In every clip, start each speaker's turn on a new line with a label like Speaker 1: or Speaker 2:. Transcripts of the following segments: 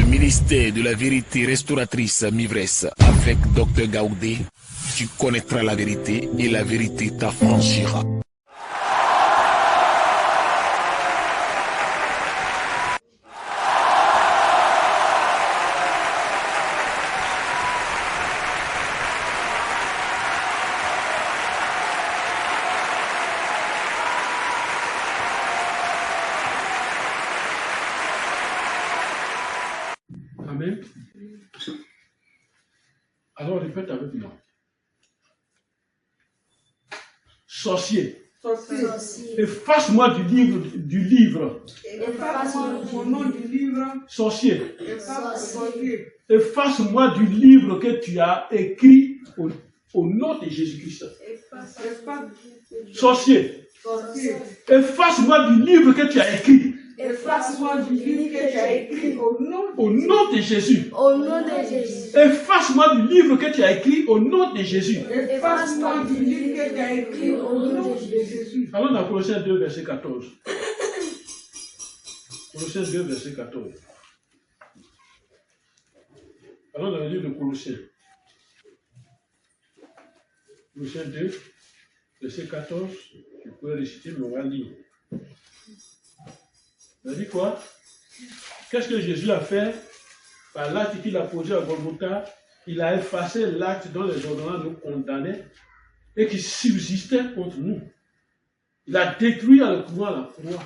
Speaker 1: ministère de la vérité restauratrice Mivresse avec Dr Gaoudé, tu connaîtras la vérité et la vérité t'affranchira.
Speaker 2: Amen. Alors répète avec moi. Sorcier. Efface-moi du livre.
Speaker 3: Efface-moi au nom du livre.
Speaker 2: Sorcier.
Speaker 3: Sorcier.
Speaker 2: Efface-moi du livre que tu as écrit au nom de Jésus-Christ. Sorcier.
Speaker 3: Sorcier.
Speaker 2: Efface-moi du livre que tu as écrit.
Speaker 3: Efface-moi du livre que tu as écrit au
Speaker 2: nom de Jésus.
Speaker 3: Au nom de Jésus.
Speaker 2: Efface-moi du livre que tu as écrit au nom de Jésus.
Speaker 3: Efface-moi du livre que tu as écrit au nom de Jésus.
Speaker 2: Allons dans Colossiens 2, verset 14. Colossiens 2, verset 14. Allons dans le livre de Colossiens. Colossiens 2, verset 14. Je peux réciter, mais on va lire. Il a dit quoi? Qu'est-ce que Jésus a fait par l'acte qu'il a posé à Golgotha? Il a effacé l'acte dont les ordonnances nous condamnaient et qui subsistait contre nous. Il a détruit en le clouant à la croix.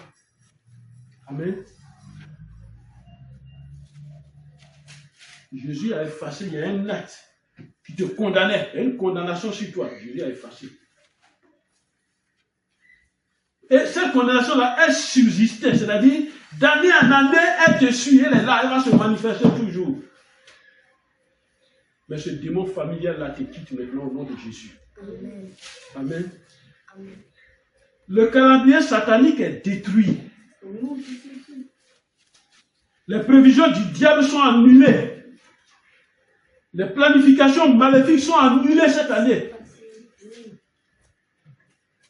Speaker 2: Amen. Jésus a effacé, il y a un acte qui te condamnait, il y a une condamnation sur toi. Jésus a effacé. Et cette condamnation-là, elle subsistait, c'est-à-dire, d'année en année, elle te suit, elle est là, elle va se manifester toujours. Mais ce démon familial-là te quitte maintenant au nom de Jésus. Amen. Amen. Amen. Le calendrier satanique est détruit. Les prévisions du diable sont annulées. Les planifications maléfiques sont annulées cette année.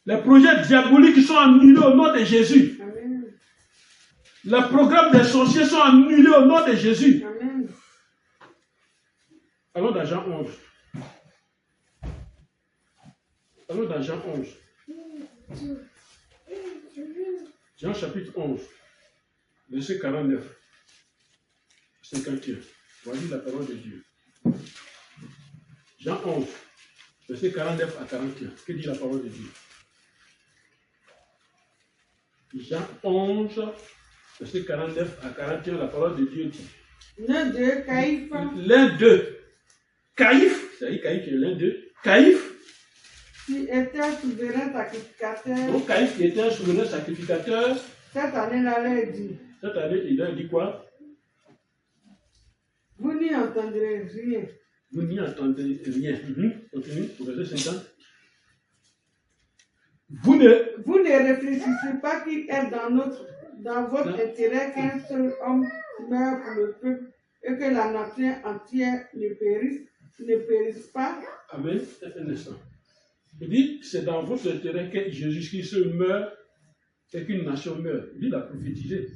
Speaker 2: Les projets diaboliques sont annulés au nom de Jésus. Amen. Les programmes des sorciers sont annulés au nom de Jésus. Amen. Allons dans Jean 11. Allons dans Jean 11. Jean chapitre 11, verset 49, 51. Voici la parole de Dieu. Jean 11, verset 49 à 41. Que dit la parole de Dieu? Jean 11, verset 49 à 41, la parole de Dieu dit.
Speaker 3: L'un d'eux, Caïphe.
Speaker 2: L'un d'eux, Caïphe, c'est-à-dire Caïphe, l'un d'eux, Caïphe,
Speaker 3: qui était un souverain sacrificateur.
Speaker 2: Donc Caïphe qui était un souverain sacrificateur.
Speaker 3: Cette année-là, il dit.
Speaker 2: Cette année, il dit quoi?
Speaker 3: Vous n'y entendrez rien.
Speaker 2: Vous n'y entendrez rien. Continue, au verset 50. Vous ne
Speaker 3: réfléchissez pas qu'il est dans votre intérêt qu'un seul homme meure pour le peuple et que la nation entière ne périsse pas.
Speaker 2: Amen. Un instant. Il dit, c'est dans votre intérêt que Jésus-Christ meure et qu'une nation meure. Il dit, il a prophétisé.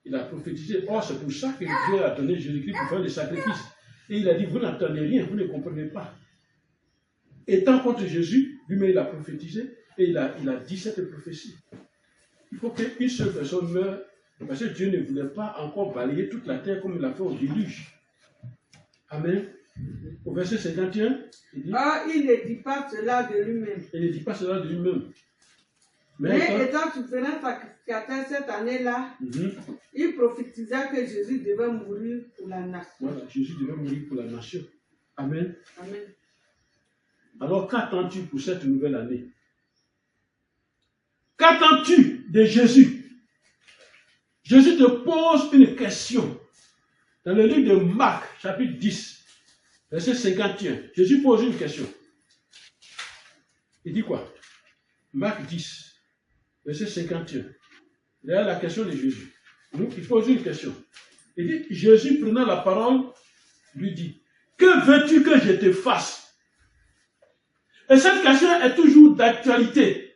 Speaker 2: Il a prophétisé. Or, c'est pour ça que Dieu a donné Jésus-Christ pour faire le sacrifice. Et il a dit, vous n'entendez rien, vous ne comprenez pas. Étant contre Jésus, lui-même il a prophétisé et il a dit cette prophétie. Il faut qu'une seule personne meure parce que Dieu ne voulait pas encore balayer toute la terre comme il l'a fait au déluge. Amen. Au verset 51, il dit...
Speaker 3: il ne dit pas cela de lui-même.
Speaker 2: Il ne dit pas cela de lui-même.
Speaker 3: Mais étant souverain sacrificateur cette année-là, il prophétisa que Jésus devait mourir pour la nation.
Speaker 2: Voilà, Jésus devait mourir pour la nation. Amen.
Speaker 3: Amen.
Speaker 2: Alors, qu'attends-tu pour cette nouvelle année? Qu'attends-tu de Jésus? Jésus te pose une question. Dans le livre de Marc, chapitre 10, verset 51, Jésus pose une question. Il dit quoi? Marc 10, verset 51. Il y a la question de Jésus. Donc, il pose une question. Il dit, Jésus prenant la parole, lui dit, que veux-tu que je te fasse? Et cette question est toujours d'actualité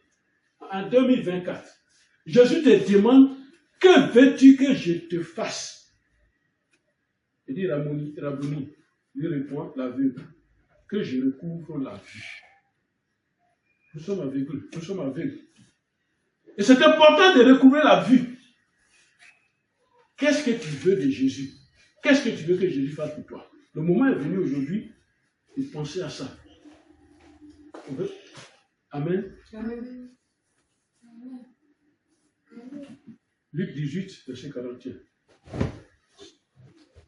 Speaker 2: en 2024. Jésus te demande, que veux-tu que je te fasse? Il dit Rabboni, lui répond l'aveugle, que je recouvre la vue. Nous sommes aveugles, nous sommes aveugles. Et c'est important de recouvrir la vue. Qu'est-ce que tu veux de Jésus? Qu'est-ce que tu veux que Jésus fasse pour toi? Le moment est venu aujourd'hui de penser à ça. Amen. Amen. Luc 18, verset 41.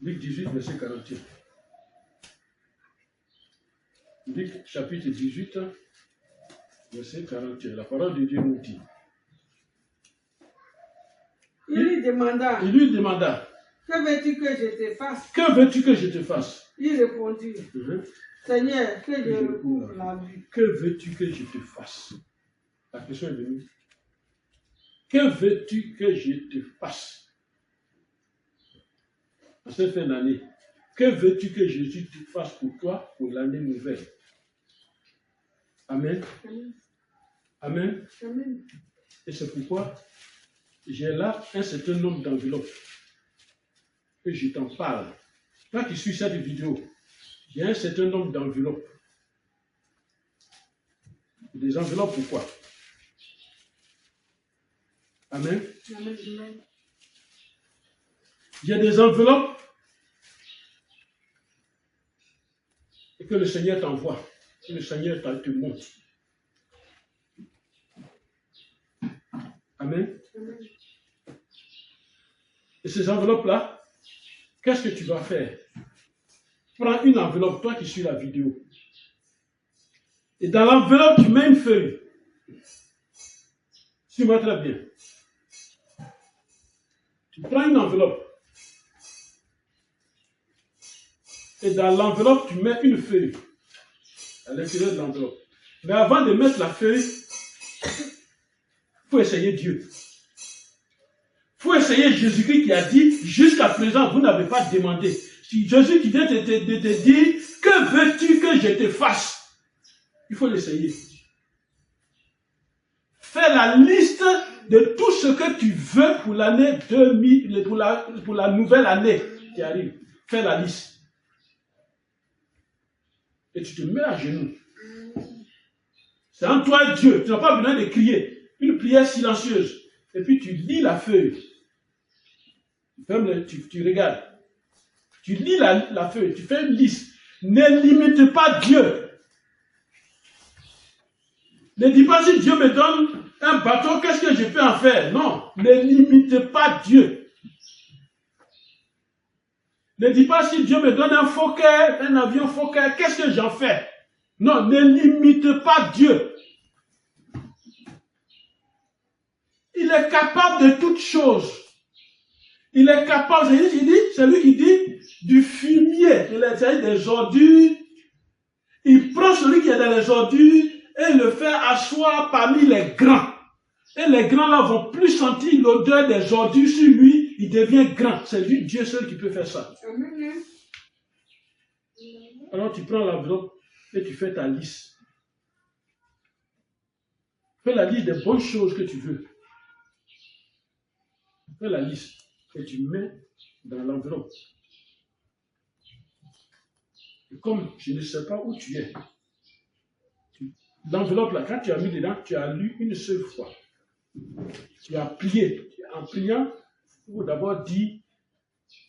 Speaker 2: Luc 18, verset 41. Luc chapitre 18, verset 41. La parole de Dieu nous dit.
Speaker 3: Il lui demanda. Que veux-tu que je te fasse?
Speaker 2: Que veux-tu que je te fasse?
Speaker 3: Il répondit. Seigneur, que je recouvre la vue.
Speaker 2: Que veux-tu que je te fasse? La question est venue. Que veux-tu que je te fasse? En cette fin d'année, que veux-tu que Jésus te fasse pour toi pour l'année nouvelle? Amen. Amen. Amen. Et c'est pourquoi j'ai là un certain nombre d'enveloppes que je t'en parle. Toi qui suis cette vidéo, il y a un certain nombre d'enveloppes. Des enveloppes pourquoi? Amen. Amen. Il y a des enveloppes et que le Seigneur t'envoie, que le Seigneur te montre. Amen. Amen. Et ces enveloppes-là, qu'est-ce que tu vas faire? Prends une enveloppe, toi qui suis la vidéo. Et dans l'enveloppe, tu mets une feuille. Suis-moi très bien. Tu prends une enveloppe. Et dans l'enveloppe, tu mets une feuille. À l'intérieur de l'enveloppe. Mais avant de mettre la feuille, il faut essayer Dieu. Il faut essayer Jésus-Christ qui a dit, jusqu'à présent, vous n'avez pas demandé. Si Jésus qui vient te dire, que veux-tu que je te fasse? Il faut l'essayer. Fais la liste de tout ce que tu veux pour l'année 2000, pour la nouvelle année qui arrive. Fais la liste. Et tu te mets à genoux. C'est en toi et Dieu. Tu n'as pas besoin de crier. Une prière silencieuse. Et puis tu lis la feuille. Tu regardes. Tu lis la feuille. Tu fais une liste. Ne limite pas Dieu. Ne dis pas si Dieu me donne un bateau, qu'est-ce que je peux en faire? Non. Ne limite pas Dieu. Ne dis pas si Dieu me donne un Fokker, un avion Fokker, qu'est-ce que j'en fais? Non, ne limite pas Dieu. Il est capable de toutes choses. Il est capable, c'est lui qui dit, du fumier, c'est-à-dire des ordures. Il prend celui qui est dans les ordures et le fait asseoir parmi les grands. Et les grands là vont plus sentir l'odeur des ordures sur lui, il devient grand. C'est lui, Dieu seul qui peut faire ça. Alors tu prends l'enveloppe et tu fais ta liste. Fais la liste des bonnes choses que tu veux. Fais la liste et tu mets dans l'enveloppe. Et comme je ne sais pas où tu es, l'enveloppe là, quand tu as mis dedans, tu as lu une seule fois. Tu as plié. En pliant, il faut d'abord dire,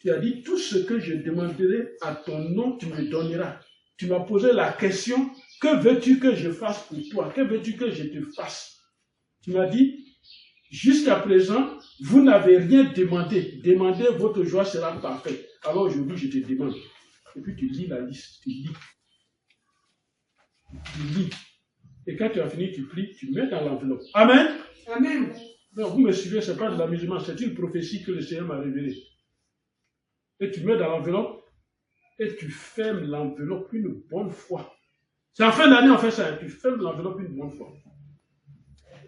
Speaker 2: tu as dit tout ce que je demanderai à ton nom, tu me donneras. Tu m'as posé la question, que veux-tu que je fasse pour toi? Que veux-tu que je te fasse? Tu m'as dit, jusqu'à présent, vous n'avez rien demandé. Demandez, votre joie sera parfaite. Alors aujourd'hui, je te demande. Et puis tu lis la liste, tu lis. Tu lis. Et quand tu as fini, tu plies, tu mets dans l'enveloppe. Amen. Amen. Non, vous me suivez, ce n'est pas de l'amusement, c'est une prophétie que le Seigneur m'a révélée. Et tu mets dans l'enveloppe et tu fermes l'enveloppe une bonne fois. C'est en fin d'année, on fait ça. Tu fermes l'enveloppe une bonne fois.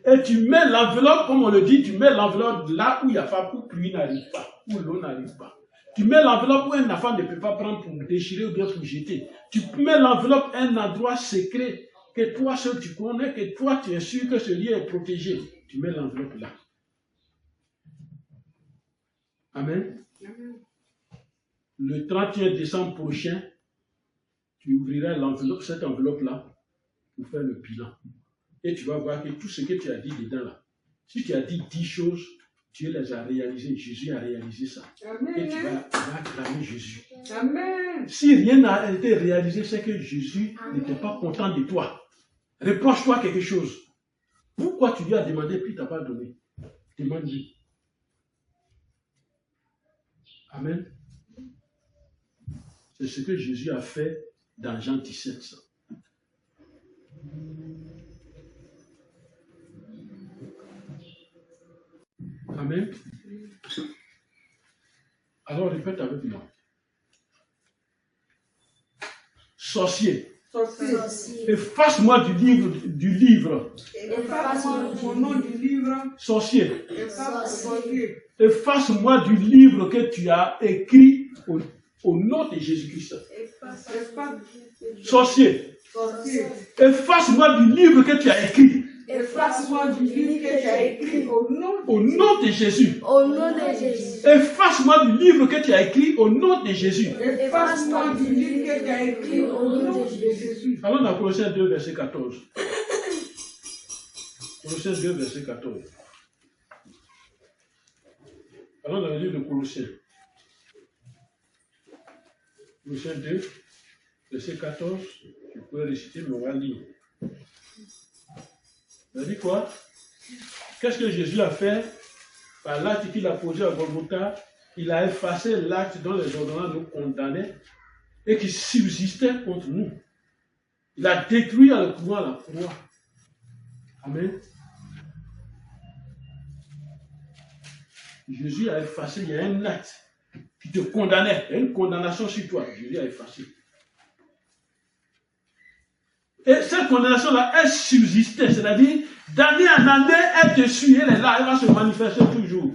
Speaker 2: Et tu mets l'enveloppe, comme on le dit, tu mets l'enveloppe là où il n'y a pas, où pluie n'arrive pas, où l'eau n'arrive pas. Tu mets l'enveloppe où un enfant ne peut pas prendre pour déchirer ou bien pour jeter. Tu mets l'enveloppe à un endroit secret que toi seul tu connais, que toi tu es sûr que ce lieu est protégé. Tu mets l'enveloppe là. Amen. Amen. le 31 décembre prochain, tu ouvriras cette enveloppe-là pour faire le bilan. Et tu vas voir que tout ce que tu as dit dedans là, si tu as dit 10 choses, Dieu les a réalisées, Jésus a réalisé ça.
Speaker 3: Amen.
Speaker 2: Et tu vas acclamer Jésus.
Speaker 3: Amen.
Speaker 2: Si rien n'a été réalisé, c'est que Jésus n'était pas content de toi. Reproche-toi quelque chose. Pourquoi tu lui as demandé puis tu n'as pas donné? Demande-lui. Amen. C'est ce que Jésus a fait dans Jean 17. Ça. Amen. Alors répète avec moi. Sorcier.
Speaker 3: Sorcier.
Speaker 2: Efface-moi du livre.
Speaker 3: Efface-moi mon nom du livre.
Speaker 2: Sorcier.
Speaker 3: Sorcier.
Speaker 2: Efface-moi du livre que tu as écrit au nom de Jésus-Christ. Sorcier.
Speaker 3: Sorcier.
Speaker 2: Efface-moi du livre que tu as écrit.
Speaker 3: Efface-moi du livre que tu as écrit au
Speaker 2: nom de Jésus.
Speaker 4: Au nom de Jésus.
Speaker 2: Efface-moi du livre que tu as écrit au nom de Jésus.
Speaker 3: Efface-moi du livre que tu as écrit au nom de Jésus.
Speaker 2: Allons dans Colossiens 2, verset 14. Colossiens 2, verset 14. Allons dans le livre de Colossiens. Colossiens 2, verset 14. Tu peux réciter, mais on va lire. Ça dit quoi? Qu'est-ce que Jésus a fait par l'acte qu'il a posé à Golgotha? Il a effacé l'acte dont les ordonnances nous condamnaient et qui subsistait contre nous. Il a détruit en le clouant à la croix. Amen. Jésus a effacé, il y a un acte qui te condamnait, il y a une condamnation sur toi. Jésus a effacé. Et cette condamnation-là, elle subsistait, c'est-à-dire, d'année en année, elle te suit, elle est là, elle va se manifester toujours.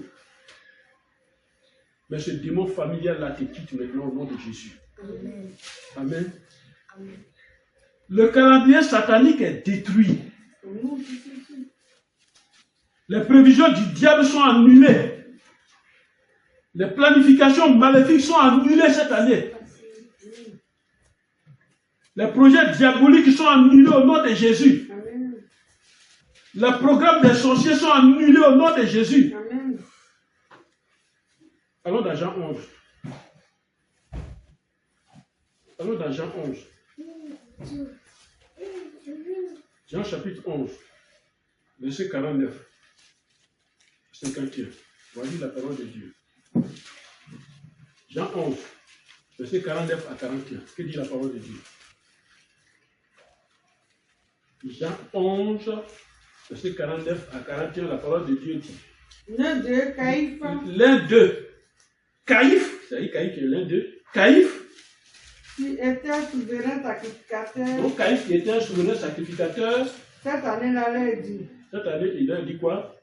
Speaker 2: Mais ce démon familial-là te quitte maintenant au nom de Jésus. Amen. Amen. Amen. Le calendrier satanique est détruit. Les prévisions du diable sont annulées. Les planifications maléfiques sont annulées cette année. Les projets diaboliques sont annulés au nom de Jésus. Amen. Les programmes des sorciers sont annulés au nom de Jésus. Amen. Allons dans Jean 11. Allons dans Jean 11. Jean chapitre 11, verset 49, 51. Voici la parole de Dieu. Jean 11, verset 49 à 41. Que dit la parole de Dieu? Jean 11, verset 49 à 41, la parole de Dieu dit.
Speaker 3: L'un d'eux, Caïphe.
Speaker 2: L'un d'eux, Caïphe, c'est-à-dire Caïphe qui est l'un d'eux, Caïphe,
Speaker 3: qui était un souverain sacrificateur.
Speaker 2: Donc Caïphe qui était un souverain sacrificateur. Cette
Speaker 3: année-là, il a dit.
Speaker 2: Cette année, il a dit quoi?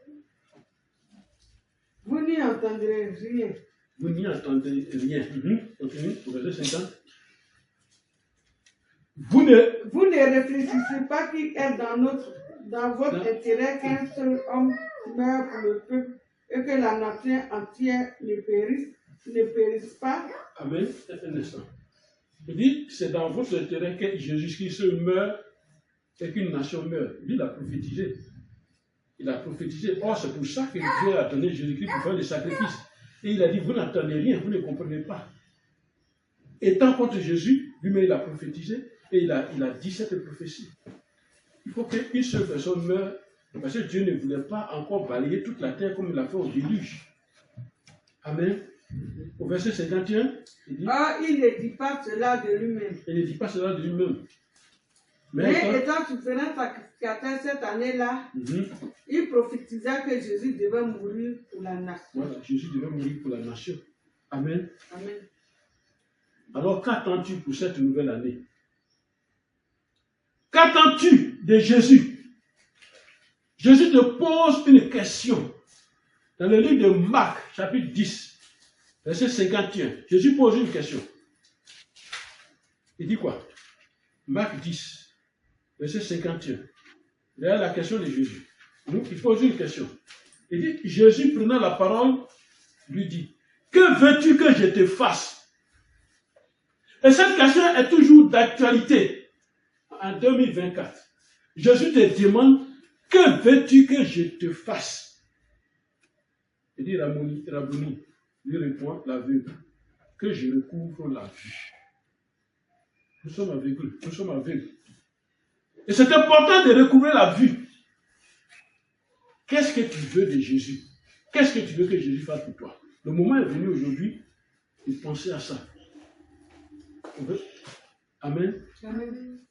Speaker 3: Vous n'y entendrez rien.
Speaker 2: Vous n'y entendez rien. Continue, au verset 50. Vous ne
Speaker 3: réfléchissez pas qu'il est dans votre intérêt qu'un seul homme meure pour le peuple et que la nation entière ne périsse pas.
Speaker 2: Amen. Un instant. Il dit, c'est dans votre intérêt que Jésus-Christ meurt et qu'une nation meurt. Lui, il a prophétisé. Il a prophétisé. Or, c'est pour ça que Dieu a donné Jésus-Christ pour faire le sacrifice. Et il a dit, vous n'entendez rien, vous ne comprenez pas. Étant contre Jésus, lui-même, il a prophétisé et il a dit cette prophétie. Il faut qu'une seule personne meure, parce que Dieu ne voulait pas encore balayer toute la terre comme il l'a fait au déluge. Amen. Au verset 51, il dit...
Speaker 3: il ne dit pas cela de lui-même.
Speaker 2: Il ne dit pas cela de lui-même.
Speaker 3: Mais étant souverain sacrificateur cette année-là, il prophétisa que Jésus devait mourir pour la nation.
Speaker 2: Voilà, Jésus devait mourir pour la nation. Amen.
Speaker 3: Amen.
Speaker 2: Alors, qu'attends-tu pour cette nouvelle année? Qu'attends-tu de Jésus? Jésus te pose une question. Dans le livre de Marc, chapitre 10, verset 51, Jésus pose une question. Il dit quoi? Marc 10, verset 51. Derrière la question de Jésus. Donc, il pose une question. Il dit, Jésus prenant la parole, lui dit, que veux-tu que je te fasse? Et cette question est toujours d'actualité. En 2024, Jésus te demande, que veux-tu que je te fasse? Il dit, Rabouni, lui répond l'aveugle, que je recouvre la vue. Nous sommes aveugles, nous sommes aveugles. Et c'est important de recouvrir la vue. Qu'est-ce que tu veux de Jésus? Qu'est-ce que tu veux que Jésus fasse pour toi? Le moment est venu aujourd'hui de penser à ça. Amen. Amen.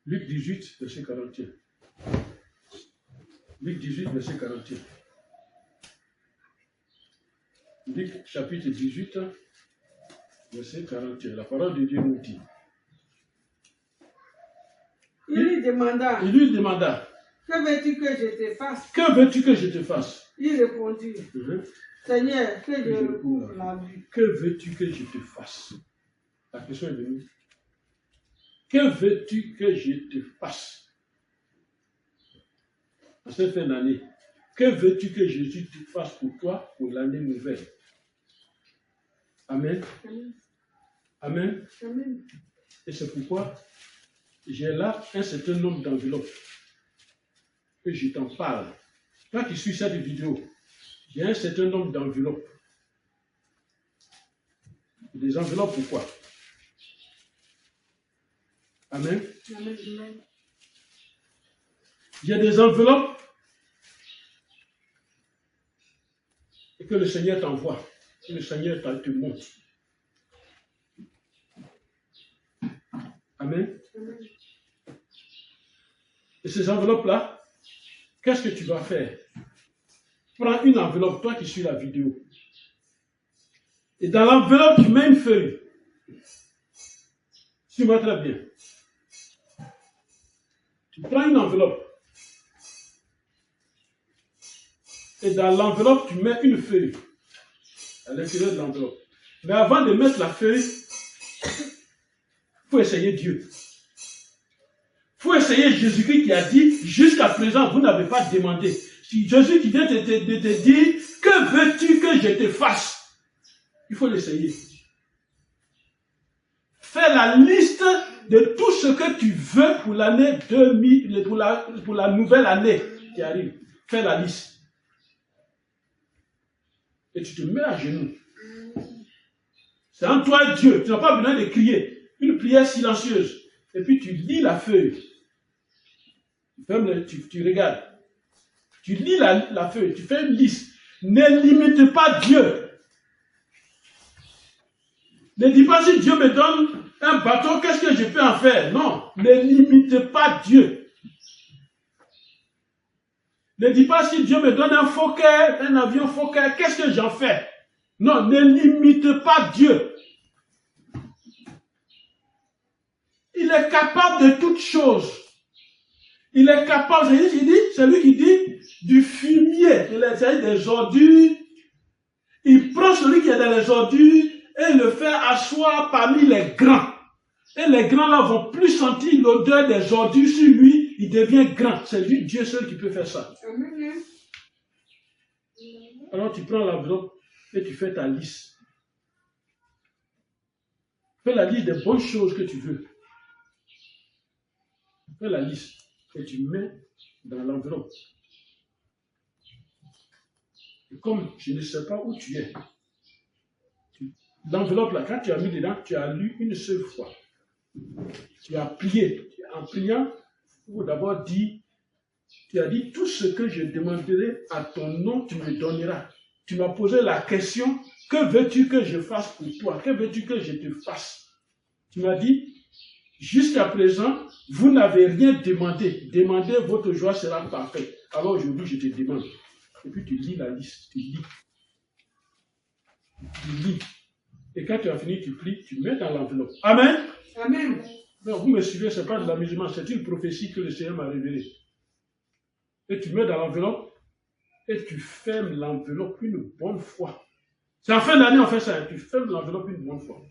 Speaker 2: Luc 18, verset 41. Luc 18, verset 41. Luc chapitre 18, verset 41. La parole de Dieu nous dit.
Speaker 3: Il lui demanda. Que veux-tu que je te fasse?
Speaker 2: Que veux-tu que je te fasse?
Speaker 3: Il répondit. Seigneur, que je recouvre la vue.
Speaker 2: Que veux-tu que je te fasse? La question est venue. Que veux-tu que je te fasse? En cette fin d'année, que veux-tu que Jésus te fasse pour toi pour l'année nouvelle? Amen. Amen. Amen. Et c'est pourquoi j'ai là un certain nombre d'enveloppes que je t'en parle. Toi qui suis cette vidéo, j'ai un certain nombre d'enveloppes. Des enveloppes pourquoi? Amen. Amen. Il y a des enveloppes et que le Seigneur t'envoie, que le Seigneur te montre. Amen. Et ces enveloppes-là, qu'est-ce que tu vas faire? Prends une enveloppe, toi qui suis la vidéo. Et dans l'enveloppe, tu mets une feuille. Suis-moi très bien. Tu prends une enveloppe. Et dans l'enveloppe, tu mets une feuille. À l'intérieur de l'enveloppe. Mais avant de mettre la feuille, il faut essayer Dieu. Il faut essayer Jésus-Christ qui a dit, jusqu'à présent, vous n'avez pas demandé. Si Jésus qui vient de te dire, que veux-tu que je te fasse? Il faut l'essayer. Fais la liste de tout ce que tu veux pour l'année 2000, pour la nouvelle année qui arrive. Fais la liste. Et tu te mets à genoux. C'est en toi Dieu. Tu n'as pas besoin de crier. Une prière silencieuse. Et puis tu lis la feuille. Tu regardes. Tu lis la feuille. Tu fais une liste. Ne limite pas Dieu. Ne dis pas si Dieu me donne un bateau, qu'est-ce que je peux en faire? Non. Ne limite pas Dieu. Ne dis pas si Dieu me donne un Fokker, un avion Fokker, qu'est-ce que j'en fais? Non, ne limite pas Dieu. Il est capable de toutes choses. Il est capable, c'est lui qui dit, du fumier, c'est-à-dire des ordures. Il prend celui qui est dans les ordures et il le fait asseoir parmi les grands. Et les grands là vont plus sentir l'odeur des ordures sur lui, il devient grand. C'est lui, Dieu seul qui peut faire ça. Alors tu prends l'enveloppe et tu fais ta liste. Fais la liste des bonnes choses que tu veux. Fais la liste et tu mets dans l'enveloppe. Et comme je ne sais pas où tu es, l'enveloppe là, quand tu as mis dedans, tu as lu une seule fois. Tu as plié. En pliant, il faut d'abord dire, tu as dit tout ce que je demanderai à ton nom, tu me donneras. Tu m'as posé la question, que veux-tu que je fasse pour toi? Que veux-tu que je te fasse? Tu m'as dit, jusqu'à présent, vous n'avez rien demandé. Demandez, votre joie sera parfaite. Alors aujourd'hui, je te demande. Et puis tu lis la liste, tu lis. Tu lis. Et quand tu as fini, tu plies, tu mets dans l'enveloppe. Amen. Amen. Non, vous me suivez, ce n'est pas de l'amusement, c'est une prophétie que le Seigneur m'a révélée. Et tu mets dans l'enveloppe et tu fermes l'enveloppe une bonne fois. C'est en fin d'année, on fait ça. Tu fermes l'enveloppe une bonne fois.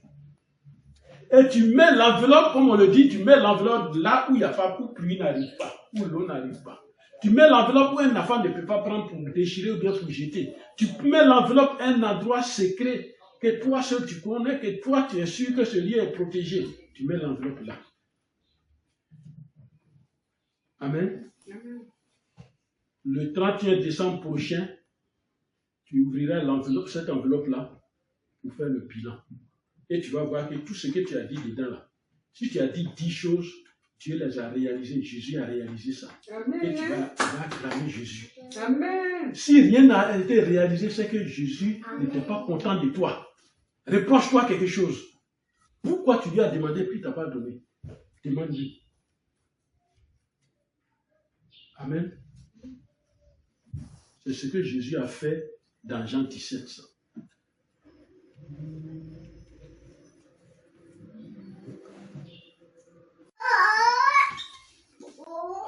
Speaker 2: Et tu mets l'enveloppe, comme on le dit, tu mets l'enveloppe là où il n'y a pas, où pluie n'arrive pas, où l'eau n'arrive pas. Tu mets l'enveloppe où un enfant ne peut pas prendre pour déchirer ou bien pour jeter. Tu mets l'enveloppe à un endroit secret que toi seul tu connais, que toi tu es sûr que ce lieu est protégé, tu mets l'enveloppe là. Amen. Le 31 décembre prochain, tu ouvriras l'enveloppe, cette enveloppe-là, pour faire le bilan. Et tu vas voir que tout ce que tu as dit dedans là, si tu as dit 10 choses, Dieu les a réalisées, Jésus a réalisé ça.
Speaker 3: Amen.
Speaker 2: Et tu vas acclamer Jésus.
Speaker 3: Amen.
Speaker 2: Si rien n'a été réalisé, c'est que Jésus n'était pas content de toi. Reproche-toi quelque chose. Pourquoi tu lui as demandé puis tu n'as pas donné? Demande-lui. Amen. C'est ce que Jésus a fait dans Jean 17.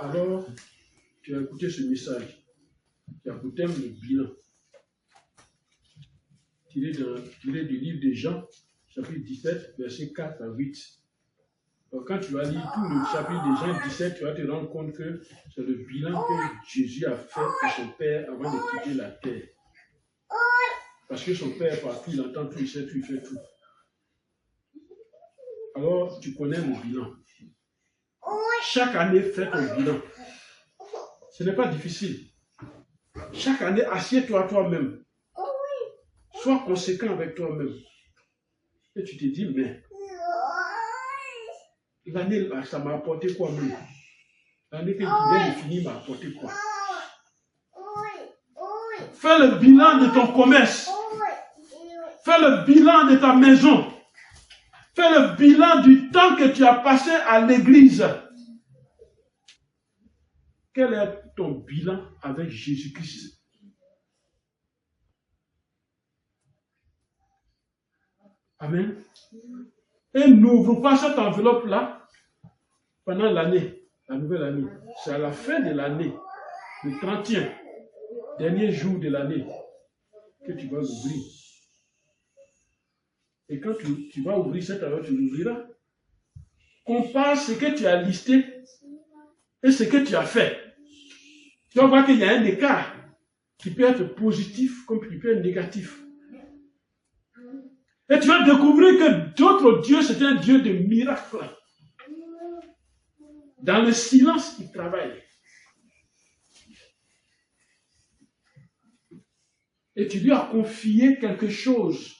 Speaker 2: Alors, tu as écouté ce message. Tu as écouté le bilan. Tiré du livre de Jean, chapitre 17, versets 4 à 8. Alors, quand tu vas lire tout le chapitre de Jean 17, tu vas te rendre compte que c'est le bilan que Jésus a fait pour son Père avant de quitter la terre. Parce que son Père, partout, il entend tout, il sait tout, il fait tout. Alors, tu connais le bilan. Chaque année, fais ton bilan. Ce n'est pas difficile. Chaque année, assieds-toi toi-même. Sois conséquent avec toi-même. Et tu te dis, mais l'année, ça m'a apporté quoi même? L'année que tu viens de finir m'a apporté quoi? Fais le bilan de ton commerce. Fais le bilan de ta maison. Fais le bilan du temps que tu as passé à l'église. Quel est ton bilan avec Jésus-Christ? Amen. Et n'ouvre pas cette enveloppe-là pendant l'année, la nouvelle année. C'est à la fin de l'année, le 31, dernier jour de l'année, que tu vas l'ouvrir. Et quand tu vas ouvrir cette enveloppe, tu l'ouvriras. Compare ce que tu as listé et ce que tu as fait. Tu vas voir qu'il y a un écart qui peut être positif comme qui peut être négatif. Et tu vas découvrir que d'autres dieux, c'est un Dieu de miracles. Dans le silence, il travaille. Et tu lui as confié quelque chose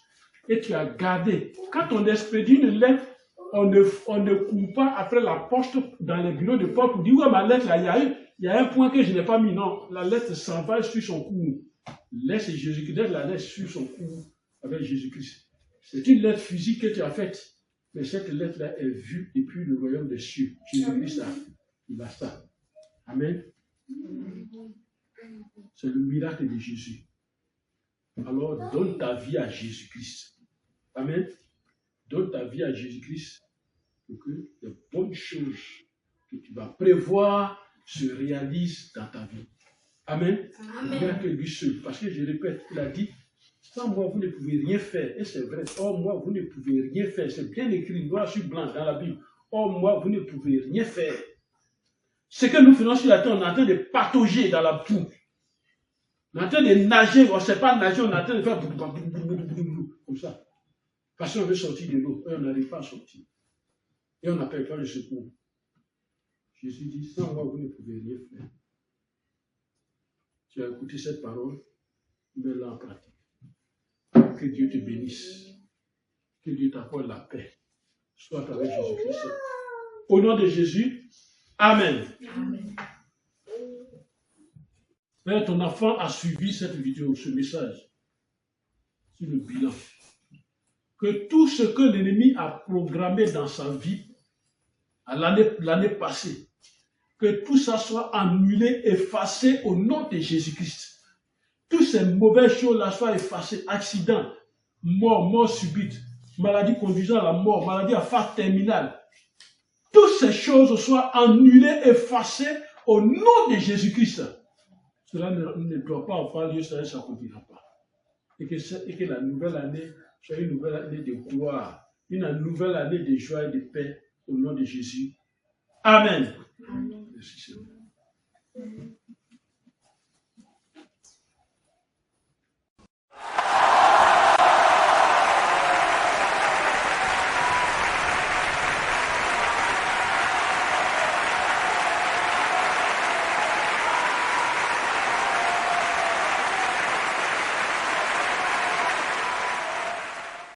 Speaker 2: et tu as gardé. Quand on expédie une lettre, on ne court pas après la poste dans les bureaux de poste pour dire, ouais, ma lettre, là, il y a un point que je n'ai pas mis. Non, la lettre s'en va sur son cours. Laisse Jésus-Christ, la lettre sur son cours avec Jésus-Christ. C'est une lettre physique que tu as faite, mais cette lettre-là est vue depuis le royaume des cieux. Jésus-Christ, il a ça. Amen. C'est le miracle de Jésus. Alors, donne ta vie à Jésus-Christ. Amen. Donne ta vie à Jésus-Christ pour que les bonnes choses que tu vas prévoir se réalisent dans ta vie. Amen. Amen. Que lui seul. Parce que je répète, il a dit, sans moi, vous ne pouvez rien faire. Et c'est vrai. Or, moi, vous ne pouvez rien faire. C'est bien écrit noir sur blanc dans la Bible. Or, moi, vous ne pouvez rien faire. Ce que nous faisons sur la terre, on est en train de patauger dans la boue. On est en train de nager. On ne sait pas nager, on est en train de faire comme ça. Parce qu'on veut sortir de l'eau. Et on n'arrive pas à sortir. Et on n'appelle pas le secours. Jésus dit, sans moi, vous ne pouvez rien faire. Tu as écouté cette parole, mets-la en pratique. Que Dieu te bénisse. Que Dieu t'apporte la paix. Soit avec Jésus-Christ. Au nom de Jésus, Amen. Amen. Mais ton enfant a suivi cette vidéo, ce message, sur le bilan. Que tout ce que l'ennemi a programmé dans sa vie, à l'année passée, que tout ça soit annulé, effacé au nom de Jésus-Christ. Toutes ces mauvaises choses-là soient effacées. Accident, mort subite, maladie conduisant à la mort, maladie à phase terminale. Toutes ces choses soient annulées, effacées au nom de Jésus-Christ. Cela ne doit pas avoir lieu, ça ne s'accomplira pas. Et que la nouvelle année soit une nouvelle année de gloire, une nouvelle année de joie et de paix au nom de Jésus. Amen. Amen. Merci Seigneur.